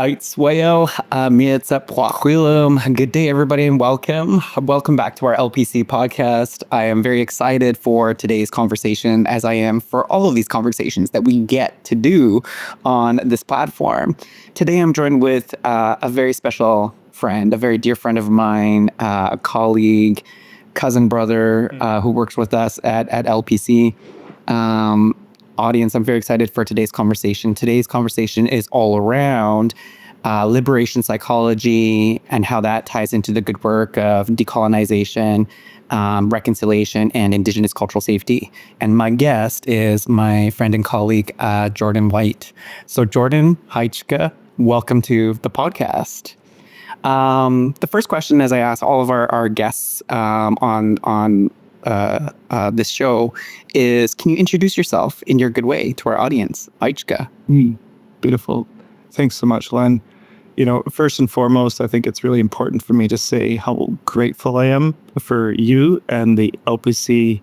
Aitzwayo, Mietza Pwaquilum. Good day, everybody, and welcome. Welcome back to our LPC podcast. I am very excited for today's conversation, as I am for all of these conversations that we get to do on this platform. Today, I'm joined with a very special friend, a very dear friend of mine, a colleague, cousin brother who works with us at LPC. Audience, I'm very excited for today's conversation. Today's conversation is all around liberation psychology and how that ties into the good work of decolonization, reconciliation, and Indigenous cultural safety. And my guest is my friend and colleague, Jordan White. So Jordan, Haichka, welcome to the podcast. The first question, as I ask all of our guests on this show, is can you introduce yourself in your good way to our audience? Aichka. Beautiful. Thanks so much, Len. You know, first and foremost, I think it's really important for me to say how grateful I am for you and the LPC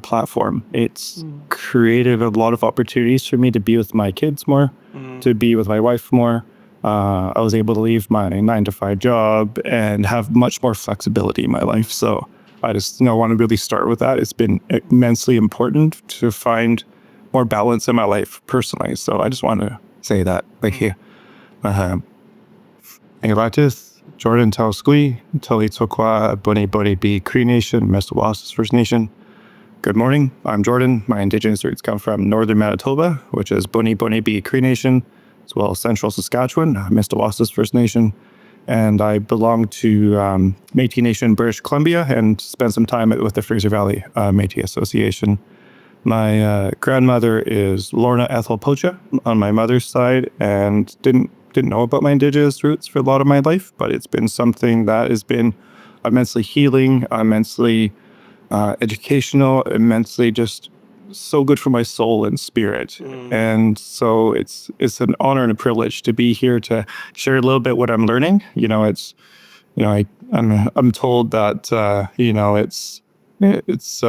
platform. It's created a lot of opportunities for me to be with my kids more, to be with my wife more. I was able to leave my 9-to-5 job and have much more flexibility in my life. So I just want to really start with that. It's been immensely important to find more balance in my life personally. So I just want to say that. Thank you. Engratis, Jordan Tausqui, Talitokwa, Boni Boni B, Cree Nation, Mestawasis First Nation. Good morning. I'm Jordan. My Indigenous roots come from northern Manitoba, which is Boni Boni B, Cree Nation, as well as central Saskatchewan, Mestawasis First Nation. And I belong to Métis Nation, British Columbia, and spent some time with the Fraser Valley Métis Association. My grandmother is Lorna Ethel Pocha on my mother's side, and didn't know about my Indigenous roots for a lot of my life, but it's been something that has been immensely healing, immensely educational, immensely just so good for my soul and spirit. And so it's an honor and a privilege to be here to share a little bit what I'm learning. I'm told that it's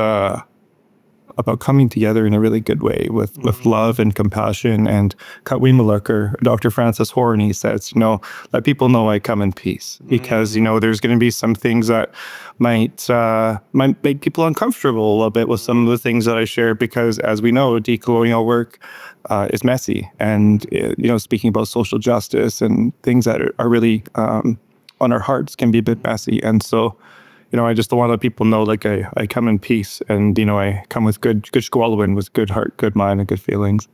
about coming together in a really good way with love and compassion. And Katwimaluk, or Dr. Francis Horney, says, let people know I come in peace, because there's going to be some things that might make people uncomfortable a little bit with some of the things that I share, because as we know, decolonial work is messy, and speaking about social justice and things that are really on our hearts can be a bit messy. And so I just want to let people know, like, I come in peace, and I come with good squalwin, with good heart, good mind, and good feelings.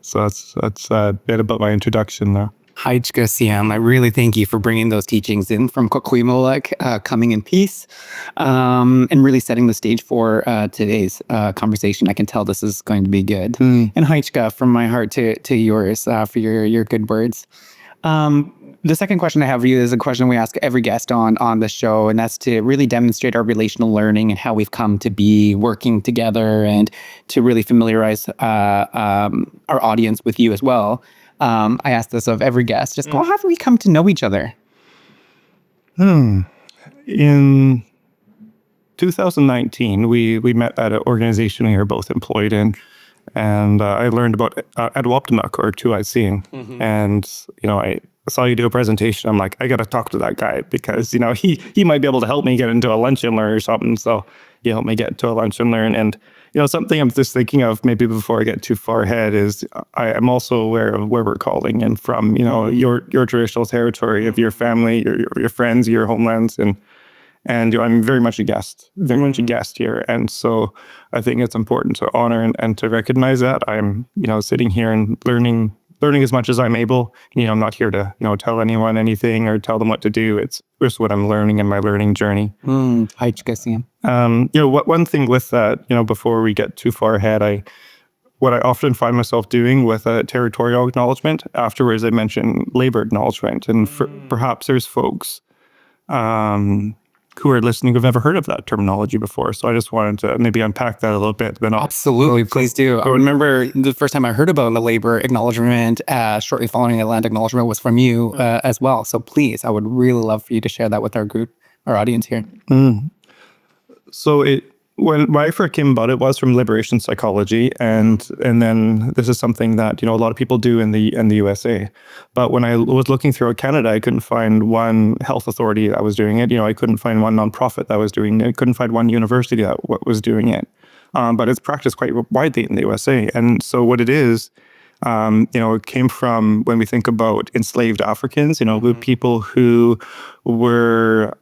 So that's a bit about my introduction there. Haichka Siam, I really thank you for bringing those teachings in from Kwakwimolek, coming in peace, and really setting the stage for today's conversation. I can tell this is going to be good. And Haichka, from my heart to yours, for your good words. The second question I have for you is a question we ask every guest on the show, and that's to really demonstrate our relational learning and how we've come to be working together, and to really familiarize our audience with you as well. I ask this of every guest, just how have we come to know each other? In 2019, we met at an organization we were both employed in, and I learned about Adwaptamak, or Two-Eyed Seeing. And I saw you do a presentation. I'm like, I got to talk to that guy, because he might be able to help me get into a lunch and learn or something. So he helped me get into a lunch and learn. And something I'm just thinking of, maybe before I get too far ahead, is I'm also aware of where we're calling in from. Your traditional territory of your family, your friends, your homelands, and I'm very much a guest here. And so I think it's important to honor and to recognize that. I'm sitting here and learning as much as I'm able. I'm not here to tell anyone anything or tell them what to do. It's just what I'm learning in my learning journey. One thing with that, before we get too far ahead, what I often find myself doing with a territorial acknowledgement, afterwards I mention labor acknowledgement, and perhaps there's folks who are listening who've never heard of that terminology before. So I just wanted to maybe unpack that a little bit. Absolutely, please do. I remember the first time I heard about the labor acknowledgement, shortly following the land acknowledgement, was from you as well. So please, I would really love for you to share that with our group, our audience here. So when I first came about it was from liberation psychology, and then this is something that a lot of people do in the USA. But when I was looking throughout Canada, I couldn't find one health authority that was doing it. I couldn't find one nonprofit that was doing it. I couldn't find one university that was doing it. But it's practiced quite widely in the USA. And so what it is, it came from when we think about enslaved Africans, the people who were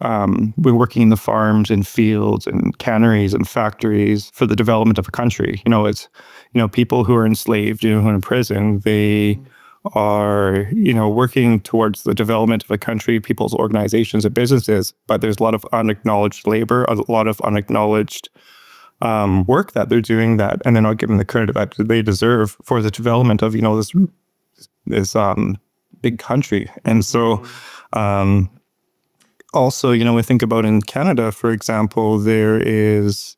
working in the farms and fields and canneries and factories for the development of a country. It's, people who are enslaved, who are in prison, they are, working towards the development of a country, people's organizations and businesses, but there's a lot of unacknowledged labor, a lot of unacknowledged work that they're doing that, and they're not given the credit that they deserve for the development of this big country. And so also we think about in Canada, for example, there is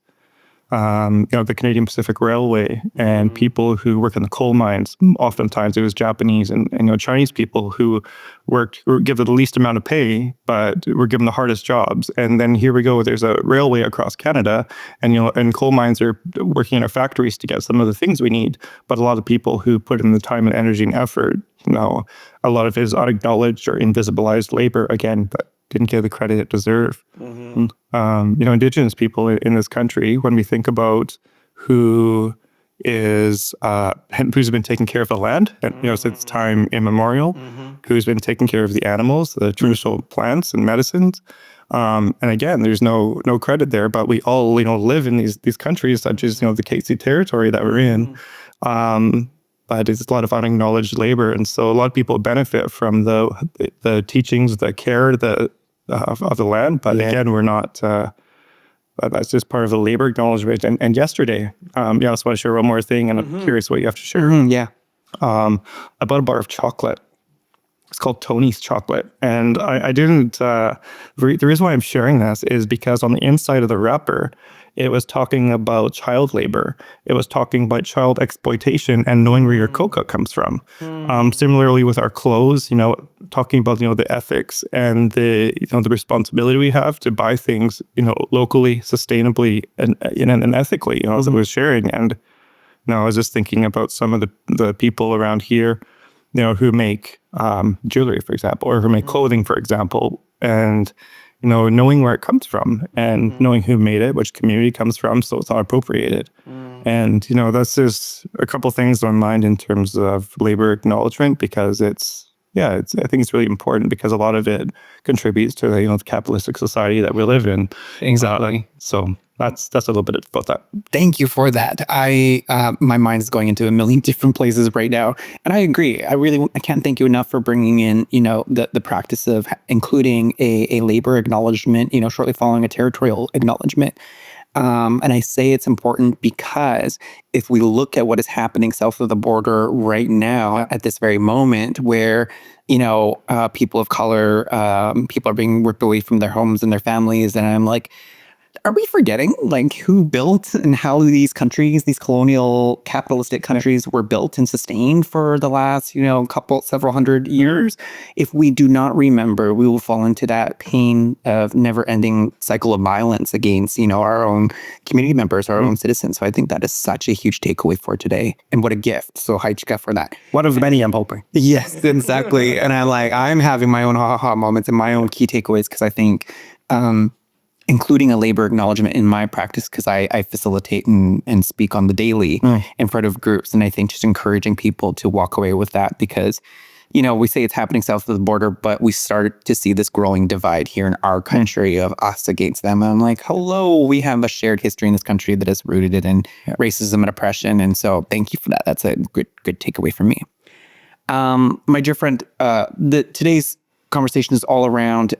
the Canadian Pacific Railway and people who work in the coal mines. Oftentimes it was Japanese and Chinese people who were given the least amount of pay, but were given the hardest jobs. And then here we go, there's a railway across Canada, and and coal mines are working in our factories to get some of the things we need. But a lot of people who put in the time and energy and effort, a lot of it is unacknowledged or invisibilized labor again, but didn't get the credit it deserved. Indigenous people in this country, when we think about who's been taking care of the land, and since time immemorial, who's been taking care of the animals, the traditional plants and medicines. And again, there's no credit there, but we all live in these countries, such as the KC territory that we're in. But it's a lot of unacknowledged labor, and so a lot of people benefit from the teachings, the care, of the land. But again, we're not. That's just part of the labor acknowledgement. And yesterday, I just want to share one more thing, and I'm curious what you have to share. I bought a bar of chocolate. It's called Tony's chocolate. And I didn't, the reason why I'm sharing this is because on the inside of the wrapper, it was talking about child labor. It was talking about child exploitation and knowing where your cocoa comes from. Similarly with our clothes, talking about, the ethics and the responsibility we have to buy things, locally, sustainably, and ethically, as I was sharing. And I was just thinking about some of the people around here, who make jewelry, for example, or who make clothing, for example, and knowing where it comes from and knowing who made it, which community it comes from, so it's not appropriated. And that's just a couple things on my mind in terms of labor acknowledgement, because I think it's really important because a lot of it contributes to the capitalistic society that we live in. Exactly. So that's a little bit about that. Thank you for that. My mind is going into a million different places right now, and I agree. I can't thank you enough for bringing in the practice of including a labor acknowledgement. Shortly following a territorial acknowledgement. And I say it's important because if we look at what is happening south of the border right now at this very moment, where people of color, people are being ripped away from their homes and their families, and I'm like, are we forgetting who built and how these countries, these colonial capitalistic countries, were built and sustained for the last, several hundred years? If we do not remember, we will fall into that pain of never-ending cycle of violence against, our own community members, our own citizens. So I think that is such a huge takeaway for today, and what a gift. So Haichika for that. One of many, I'm hoping. Yes, exactly. And I'm having my own ha-ha moments and my own key takeaways, because I think including a labor acknowledgement in my practice, because I facilitate and speak on the daily in front of groups. And I think just encouraging people to walk away with that, because, we say it's happening south of the border, but we start to see this growing divide here in our country of us against them. And I'm like, hello, we have a shared history in this country that is rooted in racism and oppression. And so thank you for that. That's a good takeaway from me. My dear friend, today's conversation is all around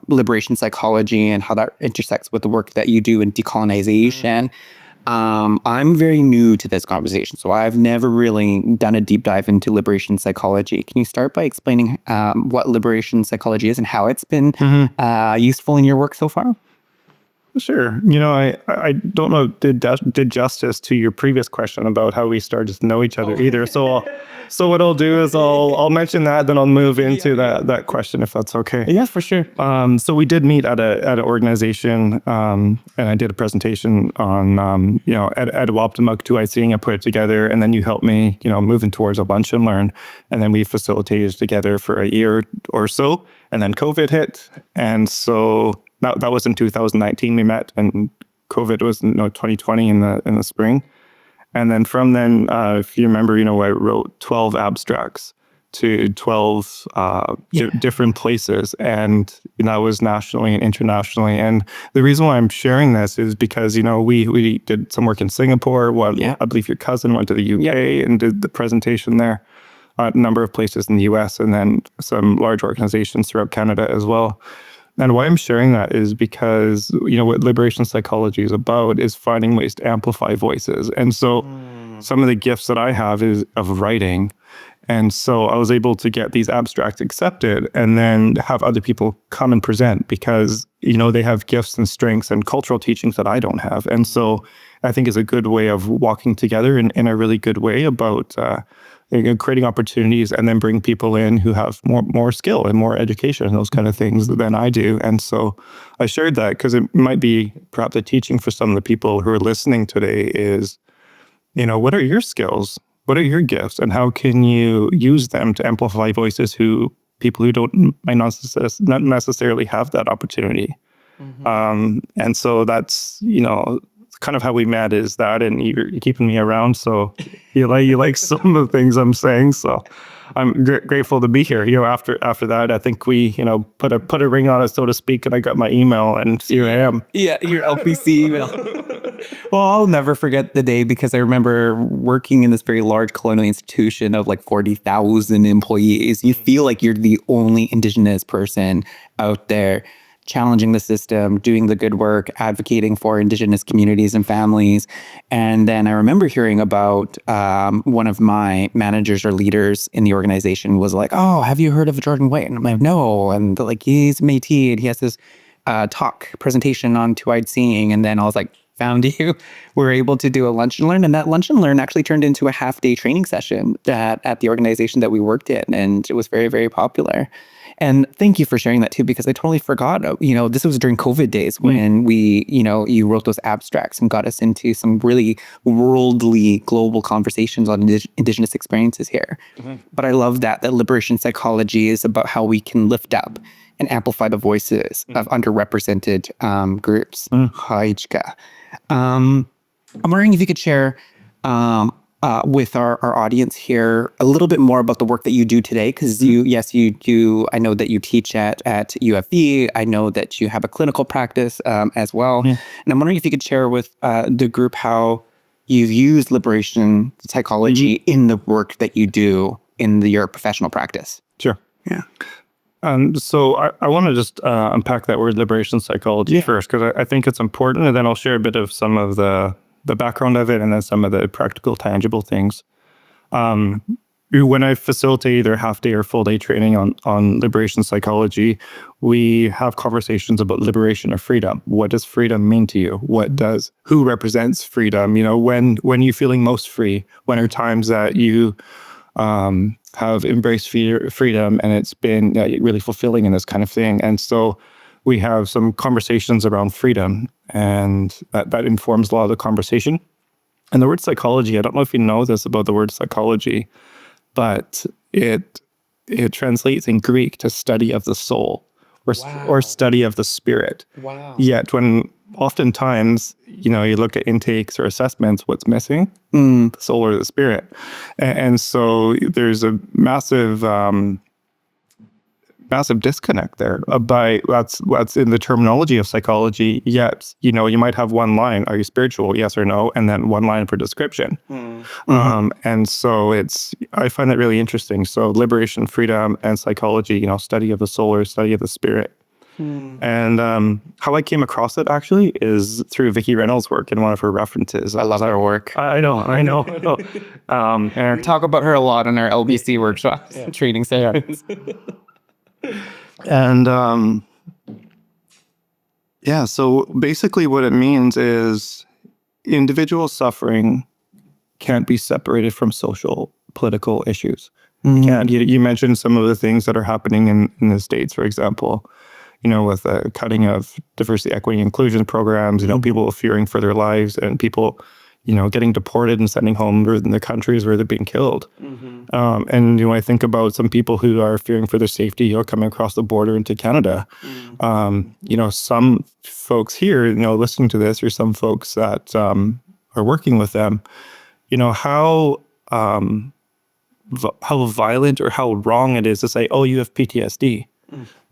liberation psychology and how that intersects with the work that you do in decolonization. I'm very new to this conversation, so I've never really done a deep dive into liberation psychology. Can you start by explaining what liberation psychology is and how it's been useful in your work so far? Sure. I don't know did justice to your previous question about how we started to know each other either. So what I'll do is I'll mention that, then I'll move into that question if that's okay. Yeah, for sure. So we did meet at an organization, and I did a presentation on at Waptamuk Tuaising. I put it together, and then you helped me moving towards a lunch and learn, and then we facilitated together for a year or so, and then COVID hit, and so. That was in 2019 we met, and COVID was in 2020 in the spring. And then from then, if you remember, I wrote 12 abstracts to 12 different places, and that was nationally and internationally. And the reason why I'm sharing this is because we did some work in Singapore. I believe your cousin went to the UK and did the presentation there. A number of places in the US, and then some large organizations throughout Canada as well. And why I'm sharing that is because, what liberation psychology is about is finding ways to amplify voices. And so some of the gifts that I have is of writing. And so I was able to get these abstracts accepted and then have other people come and present because, they have gifts and strengths and cultural teachings that I don't have. And so I think it's a good way of walking together in a really good way about creating opportunities and then bring people in who have more skill and more education and those kind of things than I do. And so I shared that because it might be perhaps a teaching for some of the people who are listening today is, what are your skills? What are your gifts? And how can you use them to amplify voices people who might not necessarily have that opportunity? Mm-hmm. And so that's, kind of how we met is that, and you're keeping me around. So you like some of the things I'm saying. So I'm grateful to be here. After that, I think we, put a ring on it, so to speak, and I got my email, and here I am. Yeah, your LPC email. Well, I'll never forget the day because I remember working in this very large colonial institution of like 40,000 employees. You feel like you're the only Indigenous person out there challenging the system, doing the good work, advocating for Indigenous communities and families. And then I remember hearing about one of my managers or leaders in the organization was like, "Oh, have you heard of Jordan White?" And I'm like, "No." And like, he's Métis and he has this presentation on two-eyed seeing. And then I was like, found you. We were able to do a lunch and learn. And that lunch and learn actually turned into a half-day training session at the organization that we worked in. And it was very, very popular. And thank you for sharing that too, because I totally forgot, this was during COVID days when we, you wrote those abstracts and got us into some really worldly global conversations on Indigenous experiences here. Mm-hmm. But I love that liberation psychology is about how we can lift up and amplify the voices of underrepresented groups. I'm wondering if you could share with our audience here a little bit more about the work that you do today, because you do. I know that you teach at UFV. I know that you have a clinical practice as well. Yeah. And I'm wondering if you could share with the group how you've used liberation psychology in the work that you do in your professional practice. Sure. Yeah. So I want to just unpack that word liberation psychology first, because I think it's important, and then I'll share a bit of some of the background of it and then some of the practical, tangible things. When I facilitate either half-day or full-day training on liberation psychology, we have conversations about liberation or freedom. What does freedom mean to you? Who represents freedom? When you're feeling most free? When are times that you have embraced freedom and it's been really fulfilling in this kind of thing? And so we have some conversations around freedom, and that informs a lot of the conversation. And the word psychology, I don't know if you know this about the word psychology, but it translates in Greek to study of the soul or study of the spirit. Wow. Yet when oftentimes, you look at intakes or assessments, what's missing? The soul or the spirit. And so there's a massive disconnect there by that's in the terminology of psychology. Yet, you might have one line, are you spiritual? Yes or no? And then one line for description. Mm-hmm. And so I find that really interesting. So liberation, freedom, and psychology, study of the soul or study of the spirit. And how I came across it actually is through Vicki Reynolds' work in one of her references. I love her work. I know. And talk about her a lot in our LBC workshops, training sessions. And Yeah. So basically what it means is individual suffering can't be separated from social political issues. You can't. You mentioned some of the things that are happening in the States, for example, with the cutting of diversity, equity, inclusion programs, people fearing for their lives and people, getting deported and sending home in the countries where they're being killed. And, I think about some people who are fearing for their safety, coming across the border into Canada. Some folks here, listening to this, or some folks that are working with them, how violent or how wrong it is to say, oh, you have PTSD.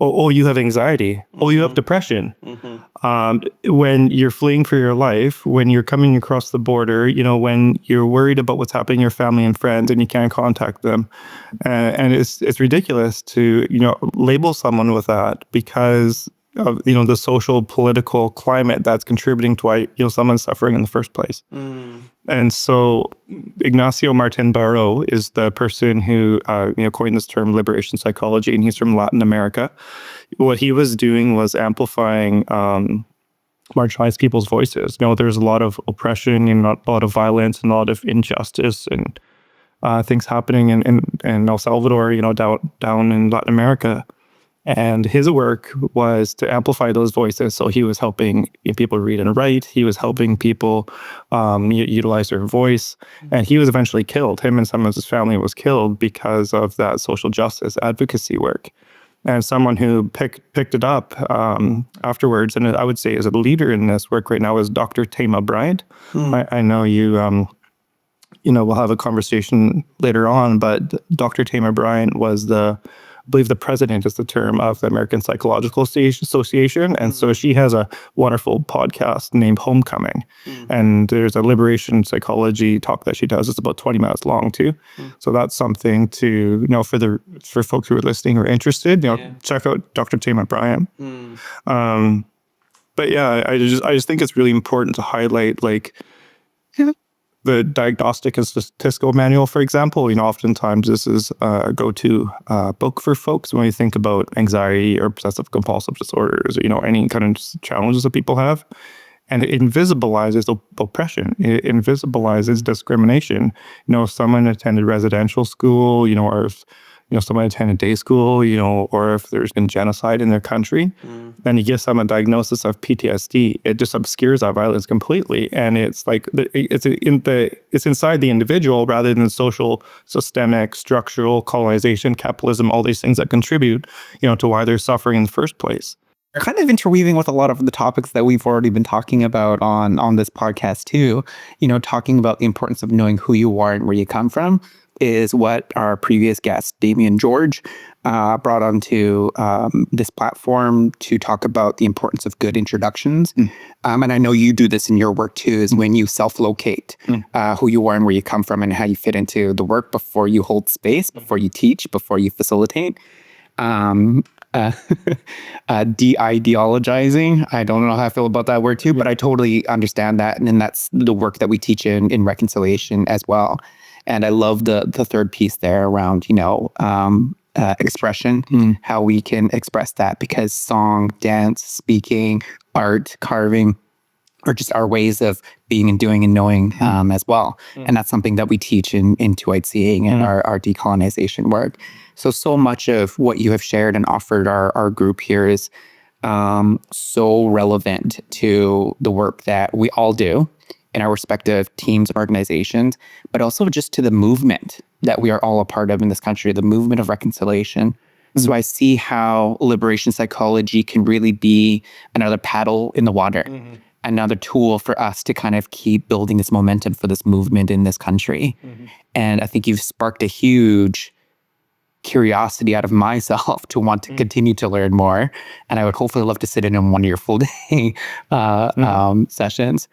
Oh, you have anxiety. Oh, you have depression. When you're fleeing for your life, when you're coming across the border, when you're worried about what's happening to your family and friends and you can't contact them. And it's ridiculous to, label someone with that because of, the social political climate that's contributing to why, someone's suffering in the first place. And so Ignacio Martin Baró is the person who, coined this term liberation psychology, and he's from Latin America. What he was doing was amplifying marginalized people's voices. There's a lot of oppression and a lot of violence and a lot of injustice and things happening in El Salvador, down in Latin America. And his work was to amplify those voices. So he was helping people read and write. He was helping people utilize their voice. And he was eventually killed. Him and some of his family was killed because of that social justice advocacy work. And someone who picked it up afterwards, and I would say is a leader in this work right now, is Dr. Tama Bryant. I know you, we'll have a conversation later on, but Dr. Tama Bryant was I believe the president is the term of the American Psychological Association. And so she has a wonderful podcast named Homecoming. And there's a liberation psychology talk that she does. It's about 20 minutes long too. So that's something to, for folks who are listening or interested, check out Dr. Tama Bryant. But yeah, I just think it's really important to highlight the Diagnostic and Statistical Manual, for example. Oftentimes this is a go-to book for folks when we think about anxiety or obsessive compulsive disorders, or, any kind of challenges that people have. And it invisibilizes oppression. It invisibilizes discrimination. If someone attended residential school, or if someone attended day school, or if there's been genocide in their country, then you give someone a diagnosis of PTSD, it just obscures that violence completely. And it's like, it's inside the individual rather than social, systemic, structural, colonization, capitalism, all these things that contribute, to why they're suffering in the first place. Kind of interweaving with a lot of the topics that we've already been talking about on this podcast too, talking about the importance of knowing who you are and where you come from is what our previous guest, Damien George, brought onto this platform to talk about the importance of good introductions. And I know you do this in your work too, is when you self-locate who you are and where you come from and how you fit into the work before you hold space, before you teach, before you facilitate. De-ideologizing. I don't know how I feel about that word too, but I totally understand that. And then that's the work that we teach in reconciliation as well. And I love the third piece there around, expression, how we can express that, because song, dance, speaking, art, carving are just our ways of being and doing and knowing as well. And that's something that we teach in Two-Eyed Seeing and our decolonization work. So much of what you have shared and offered our group here is so relevant to the work that we all do in our respective teams and organizations, but also just to the movement that we are all a part of in this country, the movement of reconciliation. So I see how liberation psychology can really be another paddle in the water, another tool for us to kind of keep building this momentum for this movement in this country. And I think you've sparked a huge curiosity out of myself to want to continue to learn more. And I would hopefully love to sit in on one of your full day sessions.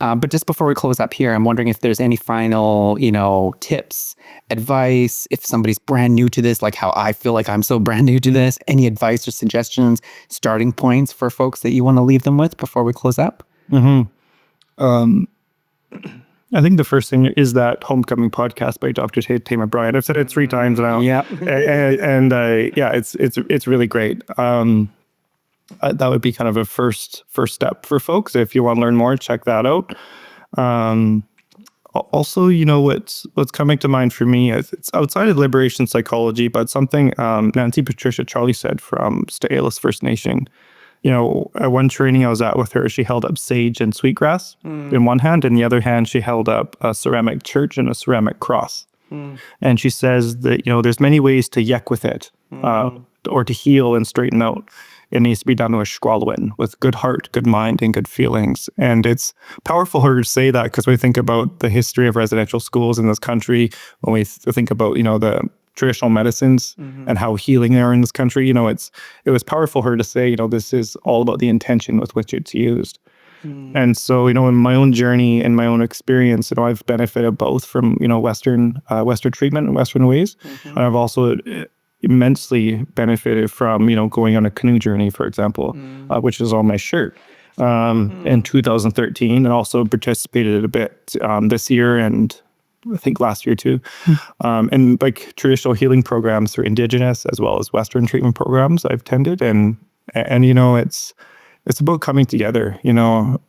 But just before we close up here, I'm wondering if there's any final, tips, advice, if somebody's brand new to this, like how I feel like I'm so brand new to this, any advice or suggestions, starting points for folks that you want to leave them with before we close up? I think the first thing is that Homecoming podcast by Dr. Tama Bryant. I've said it 3 times now. Yeah. and it's really great. that would be kind of a first step for folks. If you want to learn more, check that out. Also, what's coming to mind for me is it's outside of liberation psychology, but something Nancy Patricia Charlie said from Sta'alis First Nation. At one training I was at with her, she held up sage and sweetgrass in one hand, and the other hand she held up a ceramic church and a ceramic cross. And she says that there's many ways to yek with it, or to heal and straighten out. It needs to be done with squalwin, with good heart, good mind, and good feelings. And it's powerful for her to say that, because we think about the history of residential schools in this country, when we think about, the traditional medicines and how healing they are in this country. It was powerful for her to say, this is all about the intention with which it's used. And so, in my own journey and my own experience, I've benefited both from, Western treatment and Western ways. And I've also immensely benefited from, going on a canoe journey, for example, which is on my shirt in 2013, and also participated a bit this year and I think last year too, and like traditional healing programs for Indigenous as well as Western treatment programs I've attended, and it's about coming together,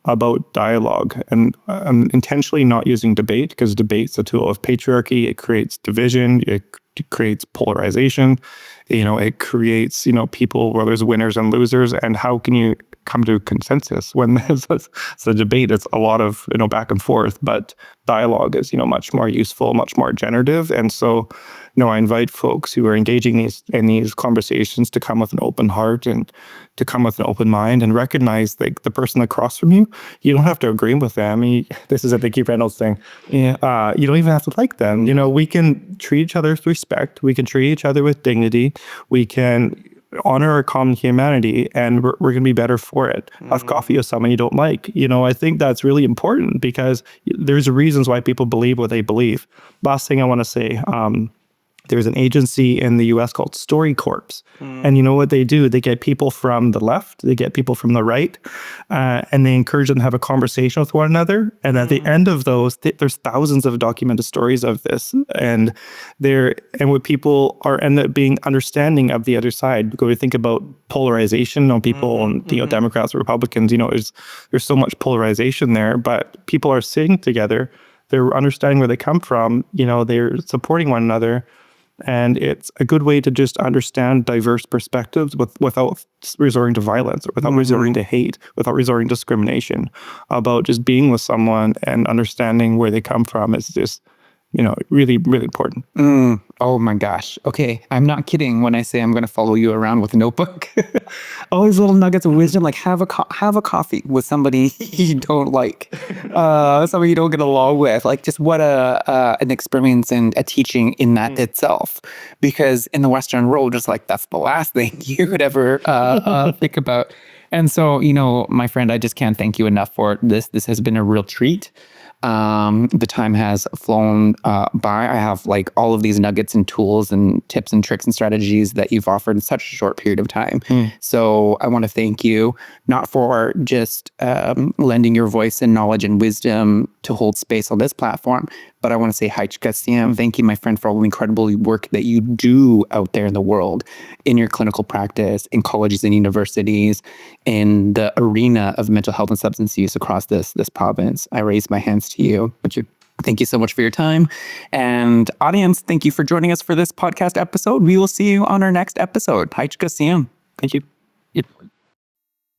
about dialogue, and I'm intentionally not using debate, because debate's a tool of patriarchy. It creates division. It creates polarization. It creates, people where there's winners and losers. And how can you come to consensus when there's a debate? It's a lot of, back and forth, but dialogue is, much more useful, much more generative. And so, I invite folks who are engaging in these conversations to come with an open heart and to come with an open mind, and recognize the person across from you. You don't have to agree with them. This is a Dickie Reynolds thing. Yeah. You don't even have to like them. We can treat each other with respect. We can treat each other with dignity. We can honor our common humanity, and we're going to be better for it. Have coffee with someone you don't like. I think that's really important, because there's reasons why people believe what they believe. Last thing I want to say, there's an agency in the US called Story Corps. And you know what they do? They get people from the left, they get people from the right, and they encourage them to have a conversation with one another. And at the end of those, there's thousands of documented stories of this. And what people end up being understanding of the other side. When we think about polarization on people and Democrats or Republicans, there's so much polarization there, but people are sitting together. They're understanding where they come from. They're supporting one another. And it's a good way to just understand diverse perspectives without resorting to violence, or without resorting to hate, without resorting to discrimination. About just being with someone and understanding where they come from is just, really, really important. Oh my gosh. Okay. I'm not kidding when I say I'm going to follow you around with a notebook. All these little nuggets of wisdom, like have a coffee with somebody you don't like, somebody you don't get along with. Like, just what an experience and a teaching in that itself. Because in the Western world, just like that's the last thing you could ever think about. And so, my friend, I just can't thank you enough for this. This has been a real treat. The time has flown by. I have all of these nuggets and tools and tips and tricks and strategies that you've offered in such a short period of time. So I want to thank you, not for just lending your voice and knowledge and wisdom to hold space on this platform, but I want to say thank you, my friend, for all the incredible work that you do out there in the world, in your clinical practice, in colleges and universities, in the arena of mental health and substance use across this province. I raise my hands to you. Thank you so much for your time. And audience, thank you for joining us for this podcast episode. We will see you on our next episode. Thank you.